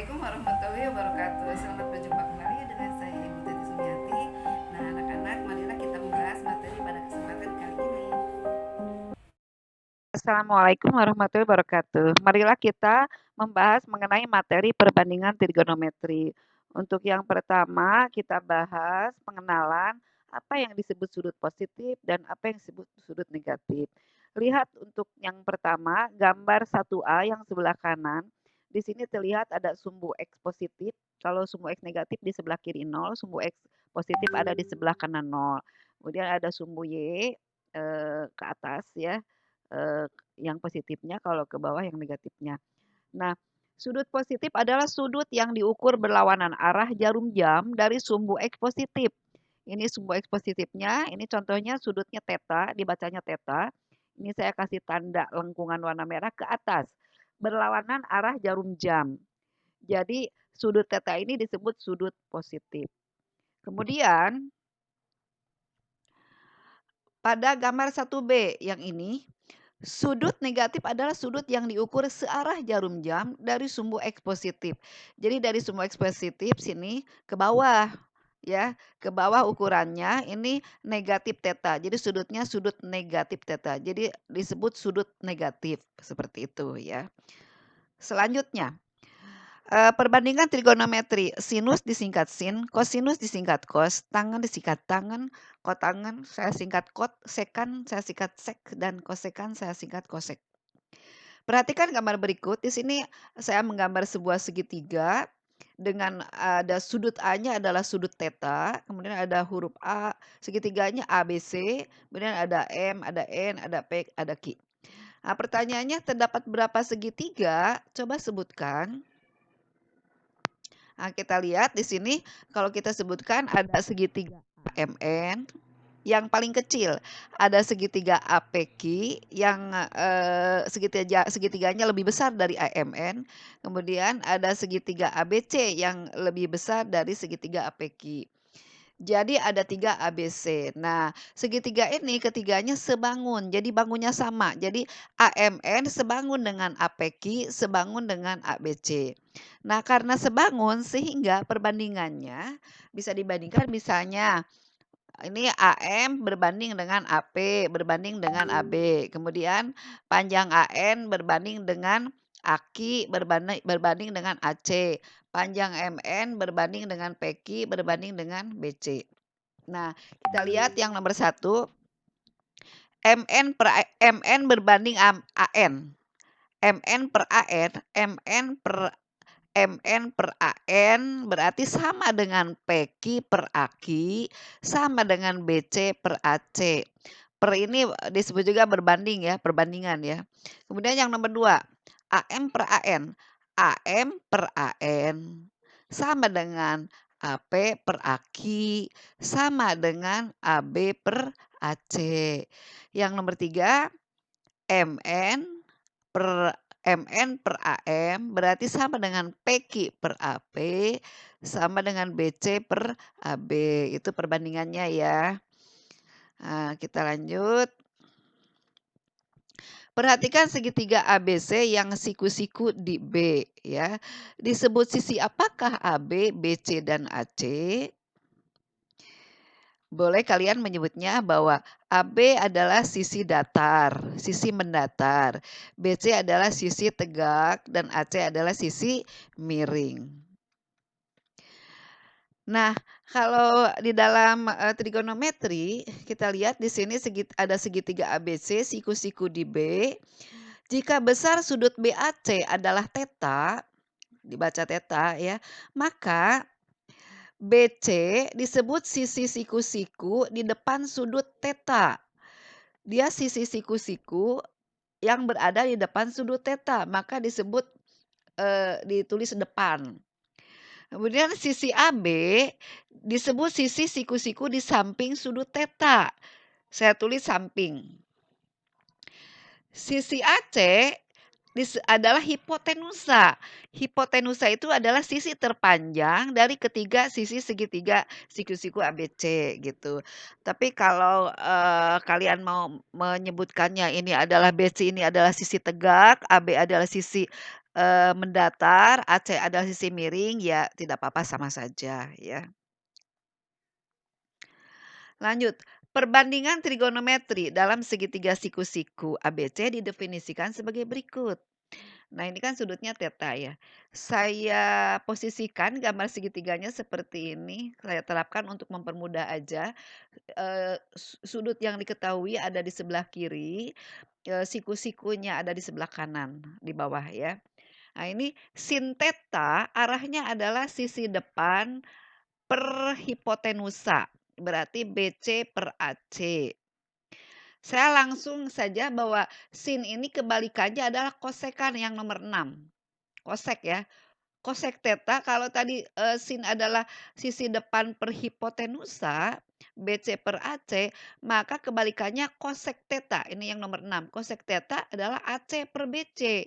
Assalamualaikum warahmatullahi wabarakatuh. Selamat berjumpa kembali ya dengan saya Ibu Titi Sumiati. Nah, anak-anak, marilah kita membahas materi pada kesempatan kali ini. Assalamualaikum warahmatullahi wabarakatuh. Marilah kita membahas mengenai materi perbandingan trigonometri. Untuk yang pertama, kita bahas pengenalan apa yang disebut sudut positif dan apa yang disebut sudut negatif. Lihat untuk yang pertama, gambar 1A yang sebelah kanan. Di sini terlihat ada sumbu X positif. Kalau sumbu X negatif di sebelah kiri 0, sumbu X positif ada di sebelah kanan 0. Kemudian ada sumbu Y ke atas ya, yang positifnya, kalau ke bawah yang negatifnya. Nah, sudut positif adalah sudut yang diukur berlawanan arah jarum jam dari sumbu X positif. Ini sumbu X positifnya, ini contohnya sudutnya theta, dibacanya theta. Ini saya kasih tanda lengkungan warna merah ke atas, berlawanan arah jarum jam. Jadi sudut theta ini disebut sudut positif. Kemudian pada gambar 1B yang ini, sudut negatif adalah sudut yang diukur searah jarum jam dari sumbu X positif. Jadi dari sumbu X positif sini ke bawah ya, ke bawah ukurannya ini negatif theta. Jadi sudutnya sudut negatif theta. Jadi disebut sudut negatif seperti itu ya. Selanjutnya, perbandingan trigonometri, sinus disingkat sin, kosinus disingkat kos, tangan disingkat tangan, kotangan saya singkat kot, sekan saya singkat sek, dan kosekan saya singkat kosek. Perhatikan gambar berikut. Di sini saya menggambar sebuah segitiga dengan ada sudut A-nya adalah sudut theta, kemudian ada huruf A, segitiganya ABC, kemudian ada M, ada N, ada P, ada Q. Nah, pertanyaannya terdapat berapa segitiga? Coba sebutkan. Nah, kita lihat di sini kalau kita sebutkan ada segitiga AMN yang paling kecil, ada segitiga APQ yang segitiganya lebih besar dari AMN, kemudian ada segitiga ABC yang lebih besar dari segitiga APQ. Jadi ada 3 ABC. Nah, segitiga ini ketiganya sebangun, jadi bangunnya sama. Jadi AMN sebangun dengan APQ, sebangun dengan ABC. Nah, karena sebangun sehingga perbandingannya bisa dibandingkan misalnya ini AM berbanding dengan AP, berbanding dengan AB. Kemudian panjang AN berbanding dengan AKI, berbanding dengan AC. Panjang MN berbanding dengan PQ, berbanding dengan BC. Nah, kita lihat yang nomor 1. MN berbanding AN. MN per AN, MN per AN berarti sama dengan PQ per AQ, sama dengan BC per AC. Per ini disebut juga berbanding ya, perbandingan ya. Kemudian yang nomor 2, AM per AN. AM per AN sama dengan AP per AQ, sama dengan AB per AC. Yang nomor 3, MN per AM berarti sama dengan PQ per AP, sama dengan BC per AB. Itu perbandingannya ya. Nah, kita lanjut. Perhatikan segitiga ABC yang siku-siku di B ya. Disebut sisi apakah AB, BC, dan AC? Boleh kalian menyebutnya bahwa AB adalah sisi datar, sisi mendatar. BC adalah sisi tegak dan AC adalah sisi miring. Nah, kalau di dalam trigonometri kita lihat di sini ada segitiga ABC, siku-siku di B. Jika besar sudut BAC adalah theta, dibaca theta ya, maka BC disebut sisi siku-siku di depan sudut theta. Dia sisi siku-siku yang berada di depan sudut theta, maka disebut ditulis depan. Kemudian sisi AB disebut sisi siku-siku di samping sudut theta. Saya tulis samping. Sisi AC adalah hipotenusa. Hipotenusa itu adalah sisi terpanjang dari ketiga sisi segitiga siku-siku ABC gitu. Tapi kalau kalian mau menyebutkannya ini adalah BC ini adalah sisi tegak, AB adalah sisi mendatar, AC adalah sisi miring, ya tidak apa-apa sama saja ya. Lanjut, perbandingan trigonometri dalam segitiga siku-siku ABC didefinisikan sebagai berikut. Nah, ini kan sudutnya theta ya. Saya posisikan gambar segitiganya seperti ini, saya terapkan untuk mempermudah aja. Sudut yang diketahui ada di sebelah kiri, siku-sikunya ada di sebelah kanan, di bawah ya. Nah, ini sin theta arahnya adalah sisi depan per hipotenusa, berarti BC per AC. Saya langsung saja bahwa sin ini kebalikannya adalah kosekan yang nomor 6. Kosek ya. Kosek theta kalau tadi, sin adalah sisi depan per hipotenusa, BC per AC, maka kebalikannya kosek theta, ini yang nomor 6. Kosek theta adalah AC per BC.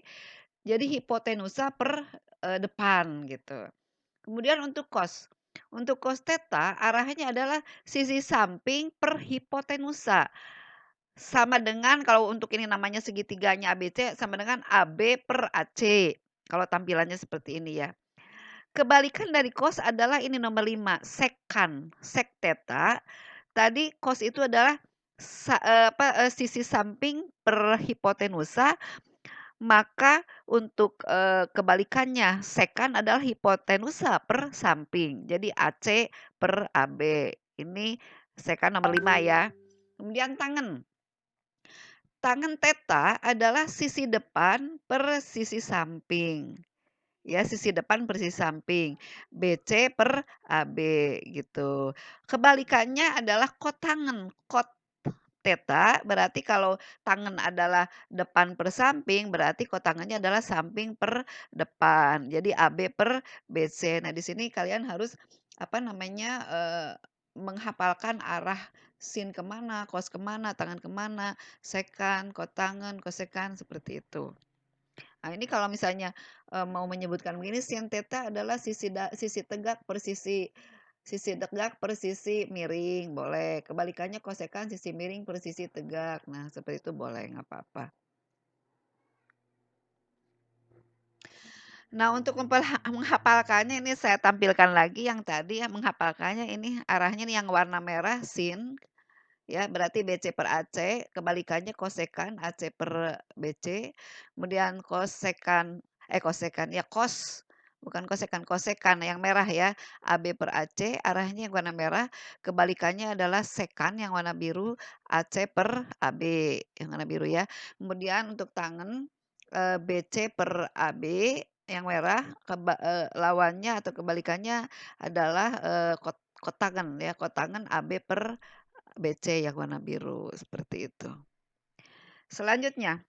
Jadi hipotenusa per, depan gitu. Kemudian untuk cos. Untuk cos theta arahnya adalah sisi samping per hipotenusa. Sama dengan kalau untuk ini namanya segitiganya ABC sama dengan AB per AC. Kalau tampilannya seperti ini ya. Kebalikan dari cos adalah ini nomor 5, sekan, sek theta. Tadi cos itu adalah sisi samping per hipotenusa, maka untuk, kebalikannya sekan adalah hipotenusa per samping. Jadi AC per AB. Ini sekan nomor 5 ya. Kemudian tangen. Tangen theta adalah sisi depan per sisi samping. Ya, sisi depan per sisi samping. BC per AB gitu. Kebalikannya adalah kotangen. Kot theta berarti kalau tangen adalah depan per samping, berarti kotangennya adalah samping per depan. Jadi AB per BC. Nah, di sini kalian harus apa namanya, menghafalkan arah sin kemana, kos kemana, tangen kemana, sekan, kotangen, kosekan, seperti itu. Nah, ini kalau misalnya, mau menyebutkan begini sin theta adalah sisi tegak per sisi tegak per sisi miring, boleh. Kebalikannya kosekan sisi miring per sisi tegak. Nah, seperti itu boleh, nggak apa-apa. Nah, untuk menghafalkannya ini saya tampilkan lagi yang tadi ya, menghafalkannya ini arahnya nih yang warna merah sin, ya berarti BC per AC, kebalikannya kosekan AC per BC, kemudian kosekan ya kos, bukan kosekan, kosekan yang merah ya, AB per AC, arahnya yang warna merah, kebalikannya adalah sekan yang warna biru, AC per AB yang warna biru ya. Kemudian untuk tangen, BC per AB yang merah, lawannya atau kebalikannya adalah, kotangen ya, kotangen AB per BC yang warna biru, seperti itu. Selanjutnya,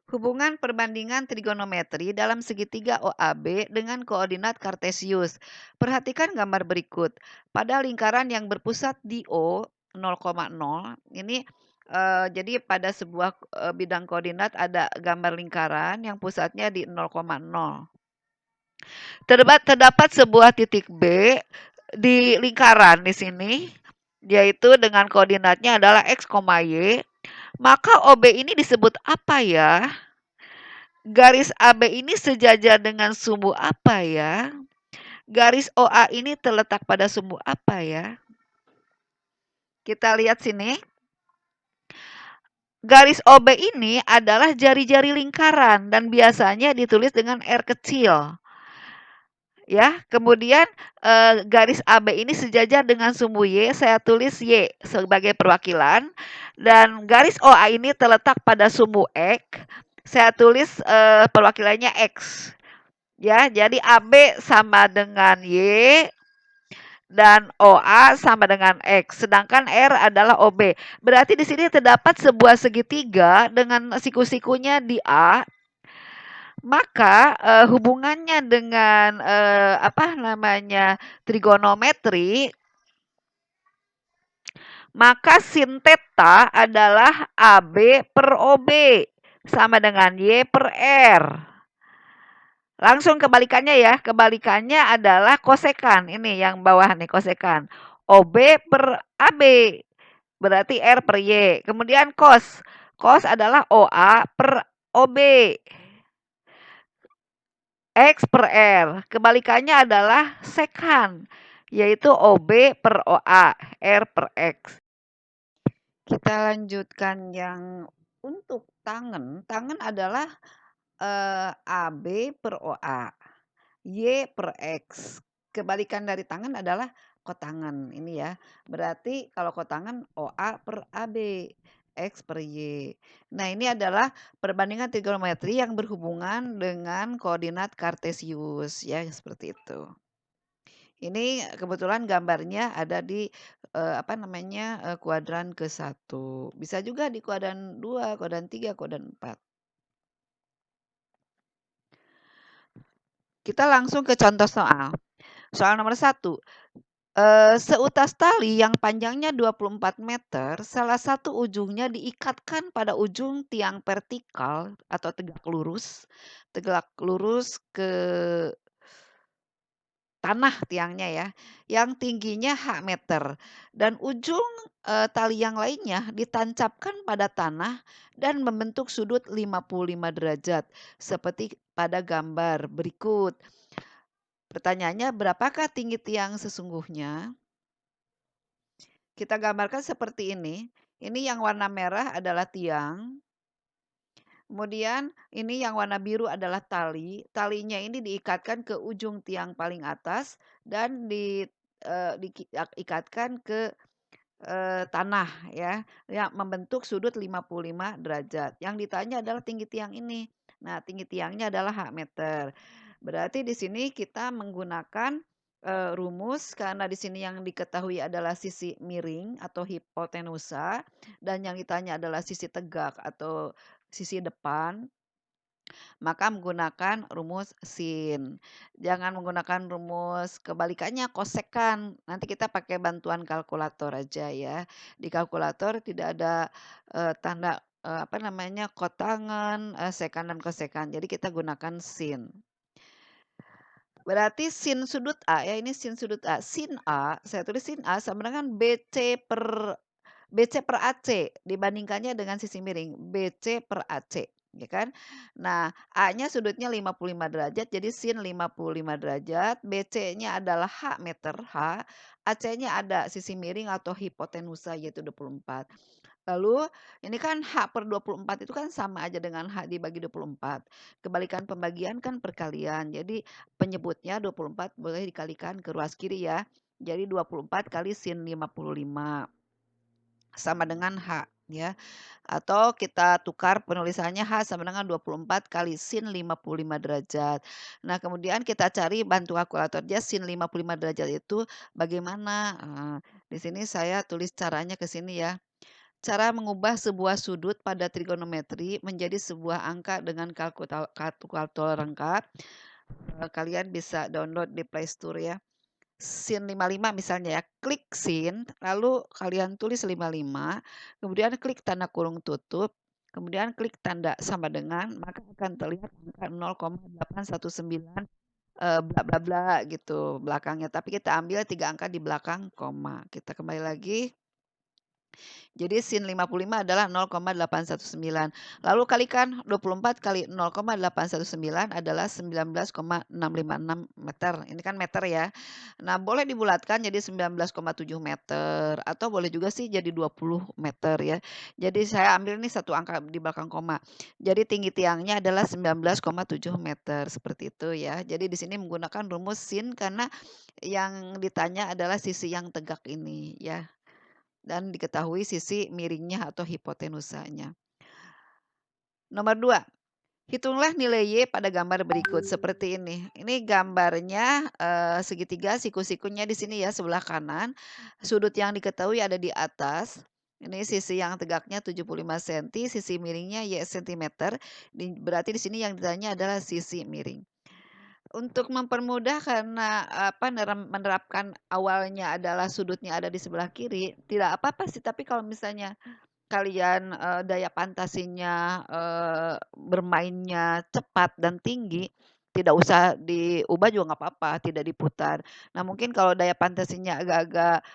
hubungan perbandingan trigonometri dalam segitiga OAB dengan koordinat kartesius. Perhatikan gambar berikut. Pada lingkaran yang berpusat di O 0,0, ini jadi pada sebuah bidang koordinat ada gambar lingkaran yang pusatnya di 0,0. Terdapat sebuah titik B di lingkaran di sini, yaitu dengan koordinatnya adalah X, Y, maka OB ini disebut apa ya? Garis AB ini sejajar dengan sumbu apa ya? Garis OA ini terletak pada sumbu apa ya? Kita lihat sini. Garis OB ini adalah jari-jari lingkaran dan biasanya ditulis dengan R kecil. Ya, kemudian garis AB ini sejajar dengan sumbu Y, saya tulis Y sebagai perwakilan, dan garis OA ini terletak pada sumbu X, saya tulis perwakilannya X. Ya, jadi AB sama dengan Y dan OA sama dengan X, sedangkan R adalah OB. Berarti di sini terdapat sebuah segitiga dengan siku-sikunya di A. Maka, hubungannya dengan, trigonometri, maka sin theta adalah AB per OB sama dengan Y per R. Langsung kebalikannya ya, kebalikannya adalah kosekan, ini yang bawah nih kosekan. OB per AB, berarti R per Y. Kemudian cos, cos adalah OA per OB. X per R. Kebalikannya adalah sekan, yaitu OB per OA, R per X. Kita lanjutkan yang untuk tangen. Tangen adalah AB per OA, Y per X. Kebalikan dari tangen adalah kotangan. Ini ya. Berarti kalau kotangan OA per AB, X per Y. Nah, ini adalah perbandingan trigonometri yang berhubungan dengan koordinat kartesius ya, seperti itu. Ini kebetulan gambarnya ada di apa namanya, kuadran ke-1. Bisa juga di kuadran 2, kuadran 3, kuadran 4. Kita langsung ke contoh soal. Soal nomor 1. Seutas tali yang panjangnya 24 meter, salah satu ujungnya diikatkan pada ujung tiang vertikal atau tegak lurus ke tanah tiangnya ya, yang tingginya H meter dan ujung, tali yang lainnya ditancapkan pada tanah dan membentuk sudut 55 derajat seperti pada gambar berikut. Pertanyaannya, berapakah tinggi tiang sesungguhnya? Kita gambarkan seperti ini. Ini yang warna merah adalah tiang. Kemudian ini yang warna biru adalah tali. Talinya ini diikatkan ke ujung tiang paling atas dan diikatkan ke tanah ya, yang membentuk sudut 55 derajat. Yang ditanya adalah tinggi tiang ini. Nah, tinggi tiangnya adalah H meter. Berarti di sini kita menggunakan rumus karena di sini yang diketahui adalah sisi miring atau hipotenusa dan yang ditanya adalah sisi tegak atau sisi depan, maka menggunakan rumus sin. Jangan menggunakan rumus kebalikannya kosekan. Nanti kita pakai bantuan kalkulator aja ya. Di kalkulator tidak ada tanda apa namanya kotangan, sekan dan kosekan. Jadi kita gunakan sin. Berarti sin sudut A ya, ini sin sudut A. Sin A, saya tulis sin A sama dengan BC per AC dibandingkannya dengan sisi miring BC per AC, ya kan. Nah, A-nya sudutnya 55 derajat, jadi sin 55 derajat, BC-nya adalah H meter H, AC-nya ada sisi miring atau hipotenusa yaitu 24. Lalu ini kan H per 24 itu kan sama aja dengan H dibagi 24. Kebalikan pembagian kan perkalian. Jadi penyebutnya 24 boleh dikalikan ke ruas kiri ya. Jadi 24 kali sin 55 sama dengan H ya. Atau kita tukar penulisannya H sama dengan 24 kali sin 55 derajat. Nah, kemudian kita cari bantu kalkulatornya sin 55 derajat itu bagaimana? Di sini saya tulis caranya ke sini ya. Cara mengubah sebuah sudut pada trigonometri menjadi sebuah angka dengan kalkulator lengkap. Kalian bisa download di Play Store ya. Sin 55 misalnya ya, klik sin, lalu kalian tulis 55, kemudian klik tanda kurung tutup, kemudian klik tanda sama dengan, maka akan terlihat angka 0,819 bla bla bla gitu belakangnya. Tapi kita ambil 3 angka di belakang koma. Kita kembali lagi. Jadi sin 55 adalah 0,819. Lalu kalikan 24 kali 0,819 adalah 19,656 meter. Ini kan meter ya. Nah, boleh dibulatkan jadi 19,7 meter atau boleh juga sih jadi 20 meter ya. Jadi saya ambil nih satu angka di belakang koma. Jadi tinggi tiangnya adalah 19,7 meter seperti itu ya. Jadi di sini menggunakan rumus sin karena yang ditanya adalah sisi yang tegak ini ya dan diketahui sisi miringnya atau hipotenusanya. Nomor 2, hitunglah nilai Y pada gambar berikut seperti ini. Ini gambarnya segitiga siku-sikunya di sini ya sebelah kanan. Sudut yang diketahui ada di atas. Ini sisi yang tegaknya 75 cm, sisi miringnya Y cm. Berarti di sini yang ditanya adalah sisi miring. Untuk mempermudah karena apa menerapkan awalnya adalah sudutnya ada di sebelah kiri, tidak apa-apa sih, tapi kalau misalnya kalian, daya pantasinya, bermainnya cepat dan tinggi, tidak usah diubah juga nggak apa-apa, tidak diputar. Nah, mungkin kalau daya pantasinya agak-agak,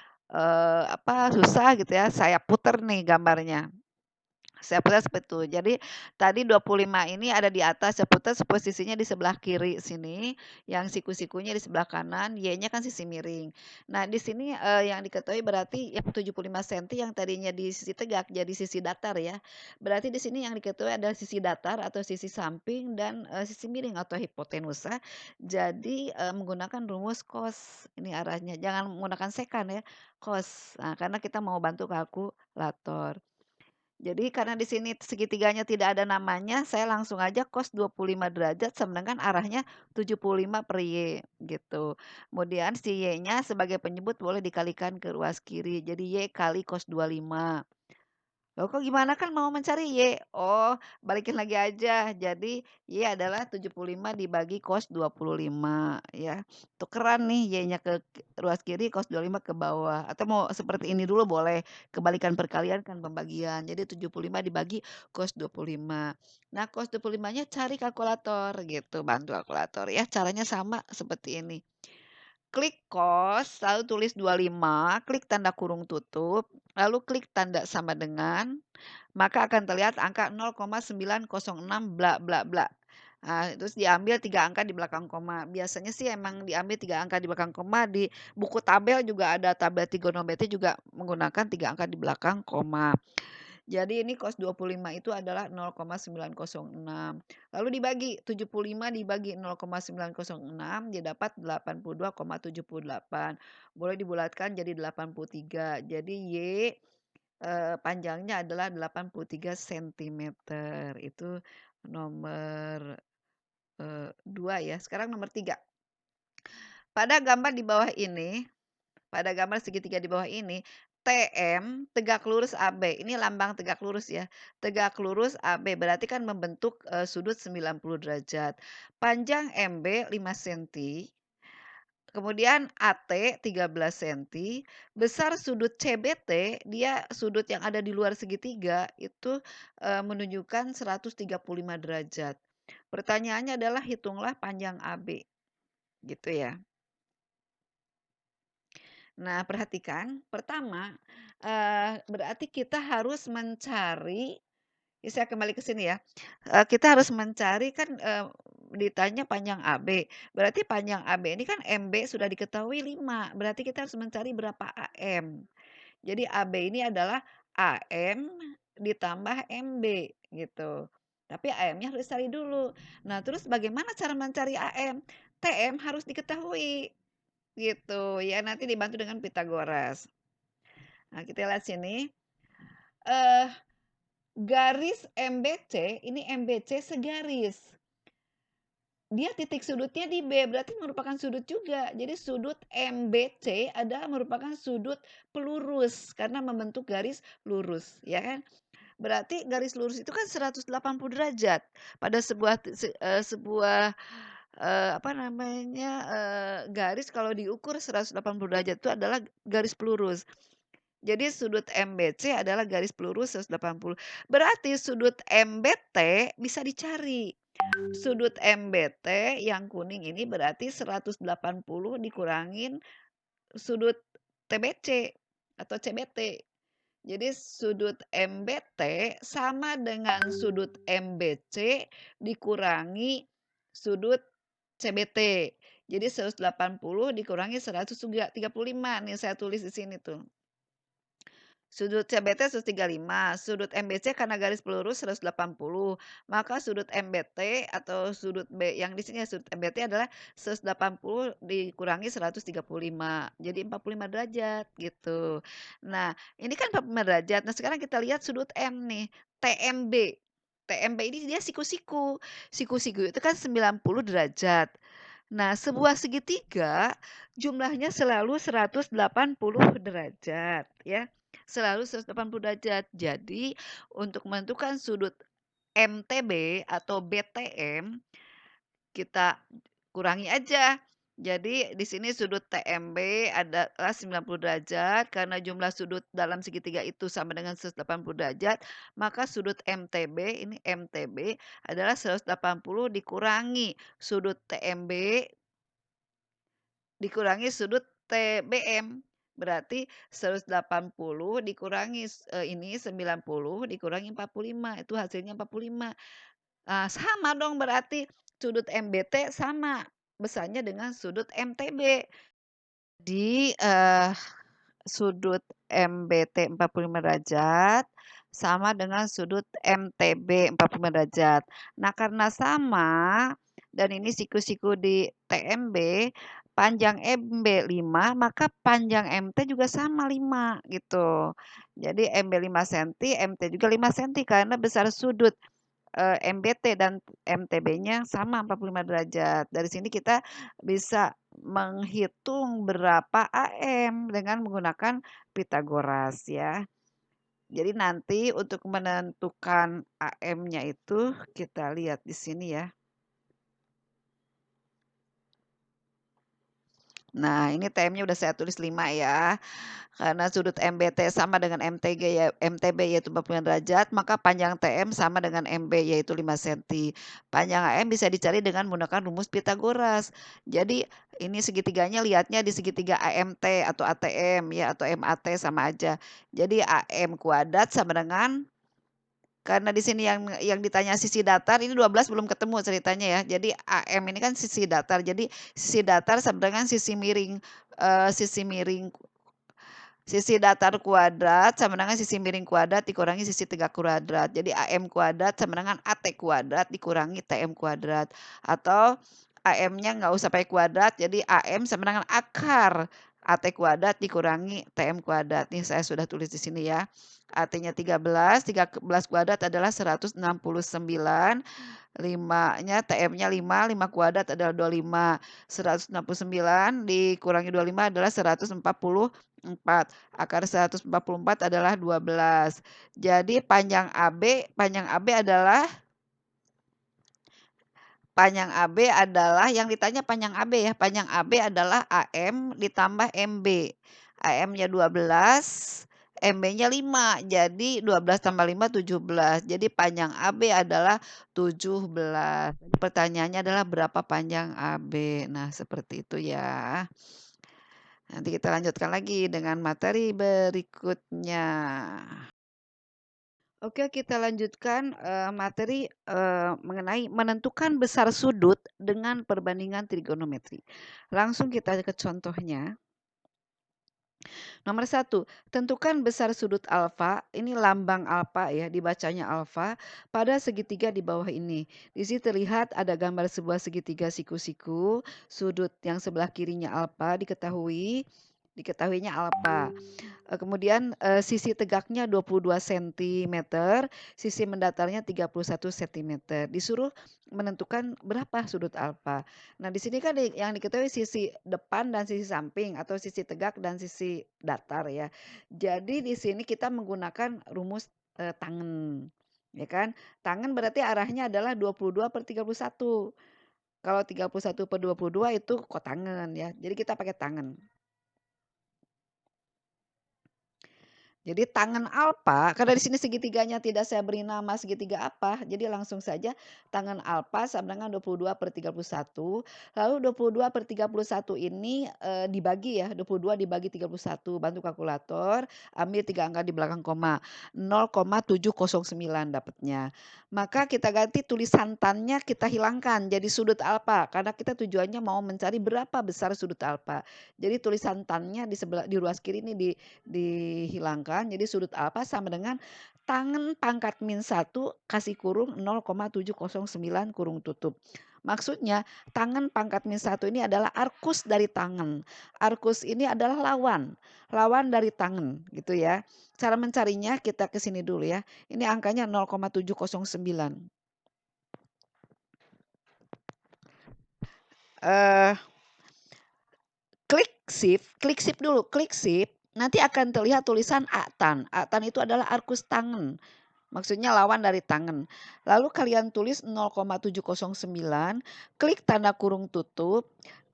apa, susah gitu ya, saya puter nih gambarnya. Saya putar seperti itu. Jadi tadi 25 ini ada di atas, saya putar posisinya di sebelah kiri sini, yang siku-sikunya di sebelah kanan, Y-nya kan sisi miring. Nah, di sini, yang diketahui berarti yang 75 senti yang tadinya di sisi tegak jadi sisi datar ya. Berarti di sini yang diketahui adalah sisi datar atau sisi samping dan, sisi miring atau hipotenusa. Jadi, menggunakan rumus cos ini arahnya, jangan menggunakan sekan ya, cos. Nah, karena kita mau bantu kalkulator. Jadi karena di sini segitiganya tidak ada namanya, saya langsung aja cos 25 derajat sama dengan arahnya 75 per Y, gitu. Kemudian si Y-nya sebagai penyebut boleh dikalikan ke ruas kiri, jadi Y kali cos 25. Loh kok gimana kan mau mencari Y? Oh, balikin lagi aja. Jadi Y adalah 75 dibagi cos 25 ya. Tukeran nih Y-nya ke ruas kiri, cos 25 ke bawah. Atau mau seperti ini dulu boleh. Kebalikan perkalian kan pembagian. Jadi 75 dibagi cos 25. Nah, cos 25-nya cari kalkulator gitu. Bantu kalkulator ya. Caranya sama seperti ini. Klik kos, lalu tulis 25, klik tanda kurung tutup, lalu klik tanda sama dengan, maka akan terlihat angka 0,906 bla bla bla. Nah, terus diambil 3 angka di belakang koma. Biasanya sih emang diambil 3 angka di belakang koma, di buku tabel juga ada tabel trigonometri juga menggunakan 3 angka di belakang koma. Jadi ini cos 25 itu adalah 0,906. Lalu dibagi 75 dibagi 0,906 dia dapat 82,78. Boleh dibulatkan jadi 83. Jadi Y panjangnya adalah 83 sentimeter. Itu nomor 2 ya. Sekarang nomor 3. Pada gambar di bawah ini pada gambar segitiga di bawah ini, TM tegak lurus AB, ini lambang tegak lurus ya, tegak lurus AB berarti kan membentuk, sudut 90 derajat. Panjang MB 5 senti, kemudian AT 13 senti, besar sudut CBT, dia sudut yang ada di luar segitiga itu, menunjukkan 135 derajat. Pertanyaannya adalah hitunglah panjang AB, gitu ya. Nah, perhatikan, pertama, berarti kita harus mencari saya kembali ke sini ya, kita harus mencari kan, ditanya panjang AB, berarti panjang AB ini kan MB sudah diketahui 5, berarti kita harus mencari berapa AM. Jadi AB ini adalah AM ditambah MB, gitu. Tapi AM-nya harus dicari dulu. Nah, terus bagaimana cara mencari AM? TM harus diketahui. Gitu ya, nanti dibantu dengan Pitagoras. Nah, kita lihat sini, eh garis MBC, ini MBC segaris. Dia titik sudutnya di B, berarti merupakan sudut juga. Jadi sudut MBC adalah merupakan sudut pelurus karena membentuk garis lurus, ya kan? Berarti garis lurus itu kan 180 derajat. Pada sebuah, apa namanya, garis kalau diukur 180 derajat itu adalah garis pelurus. Jadi sudut MBC adalah garis pelurus 180. Berarti sudut MBT bisa dicari. Sudut MBT yang kuning ini berarti 180 dikurangin sudut TBC atau CBT. Jadi sudut MBT sama dengan sudut MBC dikurangi sudut CBT. Jadi 180 dikurangi 135 nih saya tulis di sini tuh. Sudut CBT 135, sudut MBC karena garis pelurus 180, maka sudut MBT atau sudut B yang di sini ya, sudut MBT adalah 180 dikurangi 135, jadi 45 derajat gitu. Nah, ini kan 45 derajat. Nah, sekarang kita lihat sudut M nih, TMB. TMB ini dia siku-siku. Siku-siku itu kan 90 derajat. Nah, sebuah segitiga jumlahnya selalu 180 derajat ya. Selalu 180 derajat. Jadi, untuk menentukan sudut MTB atau BTM kita kurangi aja. Jadi di sini sudut TMB adalah 90 derajat karena jumlah sudut dalam segitiga itu sama dengan 180 derajat, maka sudut MTB ini MTB adalah 180 dikurangi sudut TMB dikurangi sudut TBM. Berarti 180 dikurangi ini 90 dikurangi 45, itu hasilnya 45. Sama dong berarti sudut MBT sama besarnya dengan sudut MTB. Di, sudut MBT 45 derajat sama dengan sudut MTB 45 derajat. Nah, karena sama dan ini siku-siku di TMB, panjang MB 5, maka panjang MT juga sama 5 gitu. Jadi MB 5 senti, MT juga 5 senti karena besar sudut MBT dan MTB-nya sama 45 derajat. Dari sini kita bisa menghitung berapa AM dengan menggunakan Pitagoras ya. Jadi nanti untuk menentukan AM-nya itu kita lihat di sini ya. Nah, ini TM-nya udah saya tulis 5 ya. Karena sudut MBT sama dengan MTB yaitu 45 derajat, maka panjang TM sama dengan MB yaitu 5 senti. Panjang AM bisa dicari dengan menggunakan rumus Pitagoras. Jadi ini segitiganya lihatnya di segitiga AMT atau ATM ya atau MAT sama aja. Jadi AM kuadrat sama dengan karena di sini yang ditanya sisi datar ini 12 belum ketemu ceritanya ya. Jadi AM ini kan sisi datar. Jadi sisi datar sama dengan sisi miring sisi datar kuadrat sama dengan sisi miring kuadrat dikurangi sisi tegak kuadrat. Jadi AM kuadrat sama dengan AT kuadrat dikurangi TM kuadrat. Atau AM-nya nggak usah pakai kuadrat, jadi AM sama dengan akar AT kuadrat dikurangi TM kuadrat. Nih saya sudah tulis di sini ya. AT-nya 13, 13 kuadrat adalah 169. 5-nya TM-nya 5, 5 kuadrat adalah 25. 169 dikurangi 25 adalah 144. Akar 144 adalah 12. Jadi panjang AB adalah yang ditanya panjang AB ya. Panjang AB adalah AM ditambah MB. AM-nya 12, MB-nya 5. Jadi 12 tambah 5 17. Jadi panjang AB adalah 17. Jadi pertanyaannya adalah berapa panjang AB. Nah, seperti itu ya. Nanti kita lanjutkan lagi dengan materi berikutnya. Oke, kita lanjutkan materi mengenai menentukan besar sudut dengan perbandingan trigonometri. Langsung kita ke contohnya. Nomor 1, tentukan besar sudut alfa, ini lambang alfa ya, dibacanya alfa, pada segitiga di bawah ini. Di sini terlihat ada gambar sebuah segitiga siku-siku, sudut yang sebelah kirinya alfa diketahuinya alfa. Kemudian sisi tegaknya 22 sentimeter, sisi mendatarnya 31 sentimeter. Disuruh menentukan berapa sudut alfa. Nah, di sini kan yang diketahui sisi depan dan sisi samping atau sisi tegak dan sisi datar ya. Jadi di sini kita menggunakan rumus tangen. Ya kan? Tangen berarti arahnya adalah 22/31. Kalau 31/22 itu kotangen ya. Jadi kita pakai tangen. Jadi tangen alfa, karena di sini segitiganya tidak saya beri nama segitiga apa, jadi langsung saja tangen alfa sama dengan 22/31. Lalu 22/31 ini dibagi ya, 22 dibagi 31, bantu kalkulator, ambil 3 angka di belakang koma, 0,709 dapatnya. Maka kita ganti tulisan tannya kita hilangkan jadi sudut alfa, karena kita tujuannya mau mencari berapa besar sudut alfa. Jadi tulisan tannya di ruas kiri ini dihilangkan, jadi sudut alfa sama dengan tangen pangkat min 1 kasih kurung 0,709 kurung tutup. Maksudnya tangen pangkat min 1 ini adalah arkus dari tangen. Arkus ini adalah lawan dari tangen gitu ya. Cara mencarinya kita ke sini dulu ya. Ini angkanya 0,709. Klik shift dulu, klik shift, nanti akan terlihat tulisan Atan. Atan itu adalah arkus tangen. Maksudnya lawan dari tangen. Lalu kalian tulis 0,709, klik tanda kurung tutup,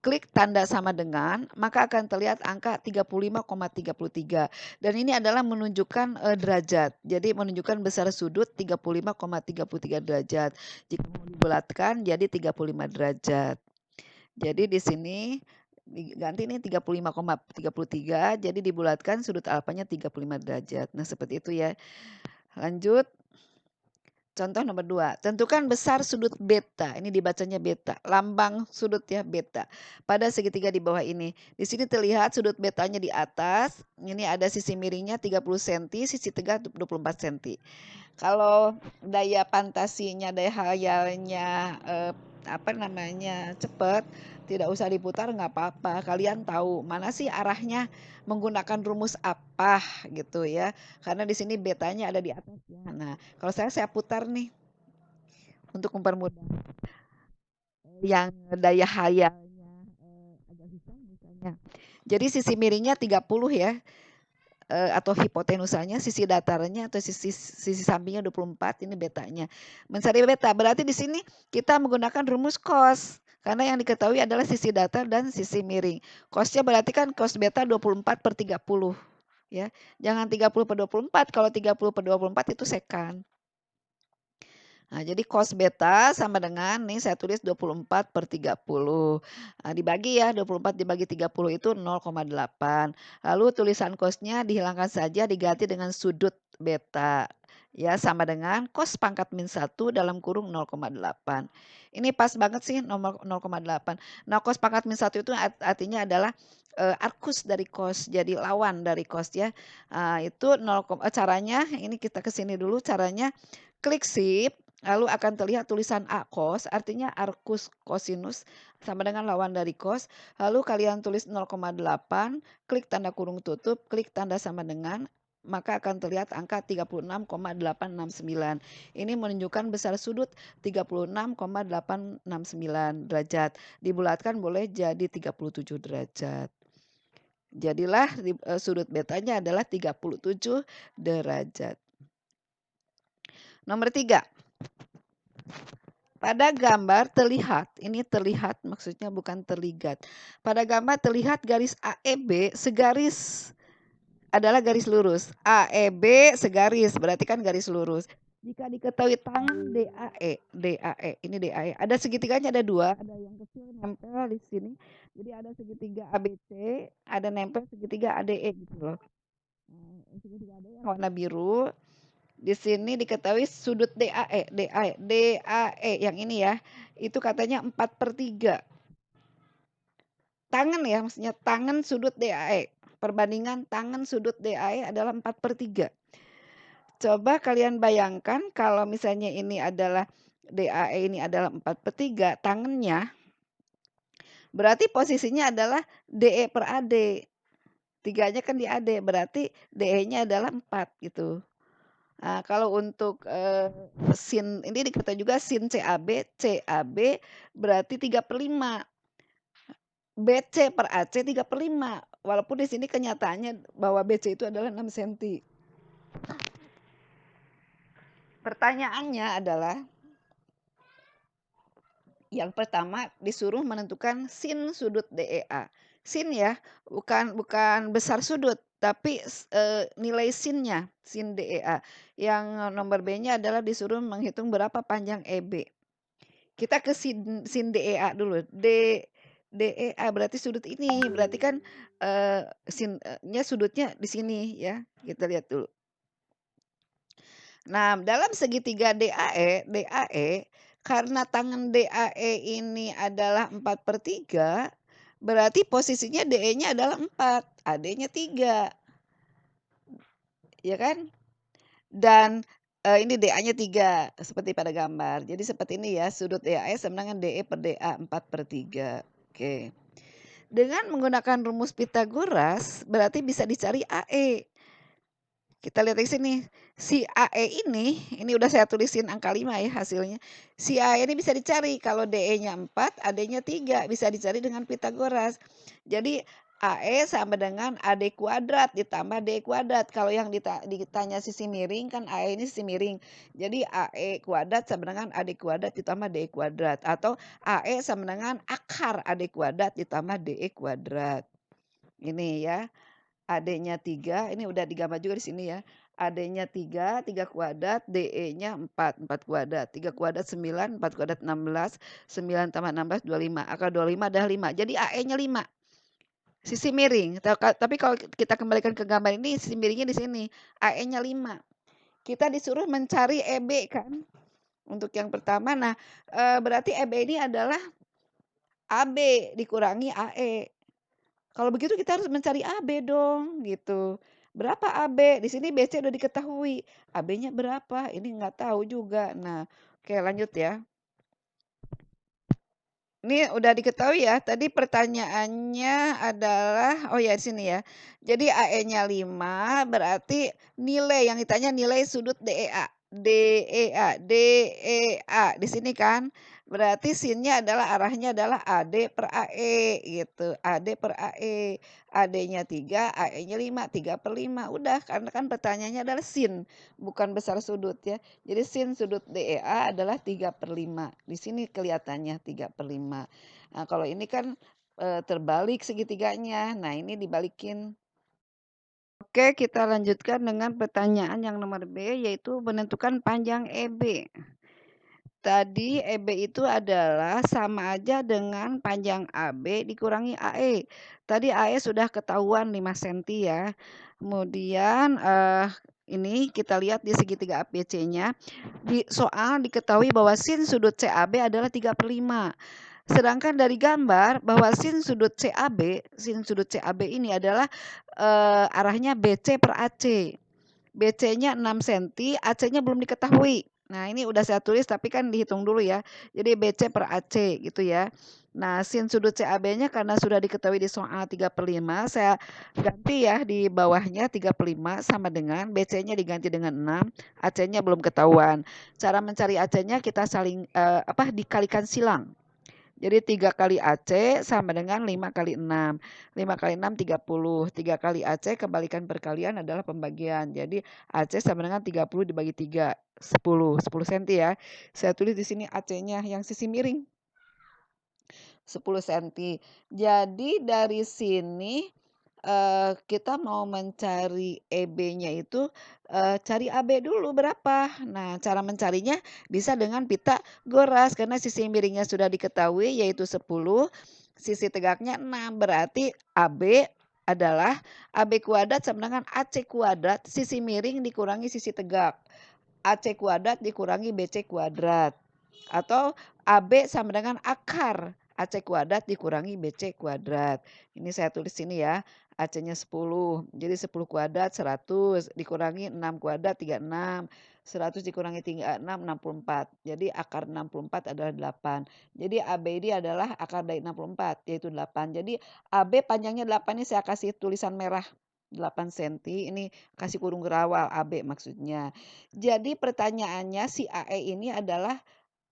klik tanda sama dengan, maka akan terlihat angka 35,33. Dan ini adalah menunjukkan derajat. Jadi menunjukkan besar sudut 35,33 derajat. Jika mau dibulatkan jadi 35 derajat. Jadi di sini diganti nih 35,33, jadi dibulatkan sudut alfanya 35 derajat. Nah, seperti itu ya. Lanjut. Contoh nomor 2, tentukan besar sudut beta. Ini dibacanya beta, lambang sudut ya beta. Pada segitiga di bawah ini. Di sini terlihat sudut betanya di atas. Ini ada sisi miringnya 30 cm, sisi tegak 24 cm. Kalau daya fantasinya, daya hayalnya cepat, tidak usah diputar nggak apa-apa. Kalian tahu mana sih arahnya, menggunakan rumus apa gitu ya. Karena di sini betanya ada di atasnya. Nah, kalau saya putar nih untuk mempermudah yang daya hayalnya agak susah misalnya. Jadi sisi miringnya 30 ya. Atau hipotenusanya, sisi datarnya atau sisi sampingnya 24, ini betanya. Mencari beta berarti di sini kita menggunakan rumus cos. Karena yang diketahui adalah sisi datar dan sisi miring. Cosnya berarti kan cos beta 24/30 ya. Jangan 30/24, kalau 30/24 itu sekant. Nah, jadi cos beta sama dengan nih saya tulis 24/30. Nah, dibagi ya, 24 dibagi 30 itu 0,8. Lalu tulisan cosnya dihilangkan saja, diganti dengan sudut beta. Ya, sama dengan cos pangkat min 1 dalam kurung 0,8. Ini pas banget sih nomor 0,8. Nah, cos pangkat min 1 itu artinya adalah arkus dari cos, jadi lawan dari cos ya. Itu caranya, ini kita ke sini dulu, caranya klik shift. Lalu akan terlihat tulisan A cos, artinya arcus cosinus sama dengan lawan dari cos. Lalu kalian tulis 0,8, klik tanda kurung tutup, klik tanda sama dengan, maka akan terlihat angka 36,869. Ini menunjukkan besar sudut 36,869 derajat. Dibulatkan boleh jadi 37 derajat. Jadilah sudut betanya adalah 37 derajat. Nomor 3. Pada gambar terlihat, ini terlihat maksudnya bukan terlihat. Pada gambar terlihat garis AEB segaris adalah garis lurus. AEB segaris berarti kan garis lurus. Jika diketahui tangan DAE, ini DAE. Ada segitiganya ada 2, ada yang kecil nempel di sini. Jadi ada segitiga ABC, ada nempel segitiga ADE gitu loh. Segitiga ADE yang warna biru. Di sini diketahui sudut DAE yang ini ya, itu katanya 4/3. Tangan ya, maksudnya tangan sudut DAE. Perbandingan tangan sudut DAE adalah 4/3. Coba kalian bayangkan kalau misalnya ini adalah DAE, ini adalah 4/3, tangannya berarti posisinya adalah DE per AD. 3-nya kan di AD, berarti DE-nya adalah 4 gitu. Nah, kalau untuk sin ini diketahui juga sin CAB berarti 3/5. BC per AC 3/5. Walaupun di sini kenyataannya bahwa BC itu adalah 6 cm. Pertanyaannya adalah yang pertama disuruh menentukan sin sudut DEA. Sin ya, bukan besar sudut, tapi nilai sinnya, sin DEA. Yang nomor B-nya adalah disuruh menghitung berapa panjang EB. Kita ke sin DEA dulu. DEA berarti sudut ini, berarti kan sinnya sudutnya di sini ya. Kita lihat dulu. Nah, dalam segitiga DAE karena tangan DAE ini adalah 4/3, berarti posisinya DE-nya adalah 4, AD-nya 3. Ya kan? Dan ini DA-nya 3 seperti pada gambar. Jadi seperti ini ya, sudut DAE sama dengan DE per DA 4/3. Oke. Dengan menggunakan rumus Pitagoras berarti bisa dicari AE. Kita lihat di sini. Si AE ini udah saya tulisin angka 5 ya hasilnya. Si AE ini bisa dicari kalau DE-nya 4, AD-nya 3, bisa dicari dengan Pitagoras. Jadi AE sama dengan AD kuadrat ditambah D kuadrat. Kalau yang ditanya sisi miring kan AE ini sisi miring. Jadi AE kuadrat sama dengan AD kuadrat ditambah D kuadrat. Atau AE sama dengan akar AD kuadrat ditambah DE kuadrat. Ini ya. AD-nya 3, ini udah digambar juga di sini ya. AD-nya 3, 3 kuadrat, DE-nya 4, 4 kuadrat. 3 kuadrat 9, 4 kuadrat 16, 9 tambah 16 25. Akar 25 adalah 5. Jadi AE-nya 5. Sisi miring, tapi kalau kita kembalikan ke gambar ini sisi miringnya di sini, AE-nya 5. Kita disuruh mencari EB kan, untuk yang pertama. Nah, berarti EB ini adalah AB dikurangi AE. Kalau begitu kita harus mencari AB dong, gitu. Berapa AB? Di sini BC udah diketahui, AB-nya berapa? Ini nggak tahu juga. Nah, oke lanjut ya. Ini udah diketahui ya, tadi pertanyaannya adalah oh ya di sini ya. Jadi AE-nya 5 berarti nilai yang ditanya nilai sudut DEA. DEA, DEA di sini kan. Berarti sinnya adalah arahnya adalah AD per AE gitu. AD per AE. AD-nya 3, AE-nya 5, 3/5. Udah karena kan pertanyaannya adalah sin, bukan besar sudut ya. Jadi sin sudut DEA adalah 3/5. Di sini kelihatannya 3/5. Nah, kalau ini kan terbalik segitiganya. Nah, ini dibalikin. Oke, kita lanjutkan dengan pertanyaan yang nomor B, yaitu menentukan panjang EB. Tadi EB itu adalah sama aja dengan panjang AB dikurangi AE. Tadi AE sudah ketahuan 5 senti ya. Kemudian ini kita lihat di segitiga ABC-nya. Di soal diketahui bahwa sin sudut CAB adalah 3/5. Sedangkan dari gambar bahwa sin sudut CAB ini adalah arahnya BC per AC. BC-nya 6 senti, AC-nya belum diketahui. Nah, ini udah saya tulis tapi kan dihitung dulu ya. Jadi BC per AC gitu ya. Nah, sin sudut CAB-nya karena sudah diketahui di soal 3/5, saya ganti ya di bawahnya 3/5 sama dengan BC-nya diganti dengan 6, AC-nya belum ketahuan. Cara mencari AC-nya kita dikalikan silang. Jadi 3 kali AC sama dengan 5 kali 6. 5 kali 6 30. 3 kali AC kebalikan perkalian adalah pembagian. Jadi AC sama dengan 30 dibagi 3, 10. 10 senti ya. Saya tulis di sini AC-nya yang sisi miring. 10 senti. Jadi dari sini kita mau mencari EB-nya itu cari AB dulu berapa. Nah, cara mencarinya bisa dengan Pitagoras karena sisi miringnya sudah diketahui yaitu 10, sisi tegaknya 6. Berarti AB adalah AB kuadrat sama dengan AC kuadrat, sisi miring dikurangi sisi tegak. AC kuadrat dikurangi BC kuadrat. Atau AB sama dengan akar AC kuadrat dikurangi BC kuadrat. Ini saya tulis sini ya. AC-nya 10. Jadi 10 kuadrat 100 dikurangi 6 kuadrat 36. 100 dikurangi 36 64. Jadi akar 64 adalah 8. Jadi AB ini adalah akar dari 64 yaitu 8. Jadi AB panjangnya 8 ini saya kasih tulisan merah 8 cm. Ini kasih kurung gerawal AB maksudnya. Jadi pertanyaannya si AE ini adalah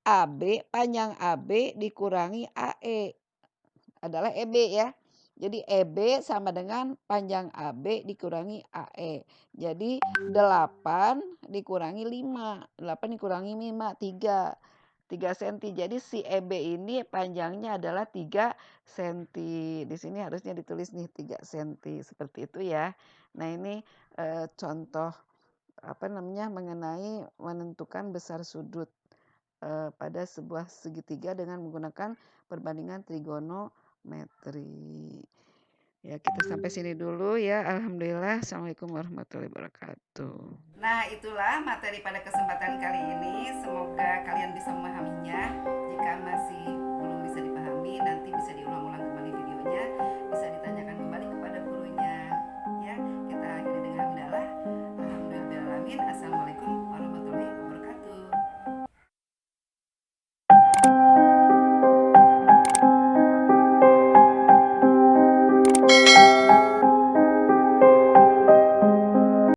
AB, panjang AB dikurangi AE adalah EB ya. Jadi EB sama dengan panjang AB dikurangi AE. Jadi 8 dikurangi 5. 8 dikurangi 5, 3. 3 senti. Jadi si EB ini panjangnya adalah 3 senti. Di sini harusnya ditulis nih 3 senti. Seperti itu ya. Nah ini contoh mengenai menentukan besar sudut pada sebuah segitiga dengan menggunakan perbandingan trigonometri. Ya, kita sampai sini dulu ya. Alhamdulillah. Assalamualaikum warahmatullahi wabarakatuh. Nah, itulah materi pada kesempatan kali ini. Semoga kalian bisa memahaminya.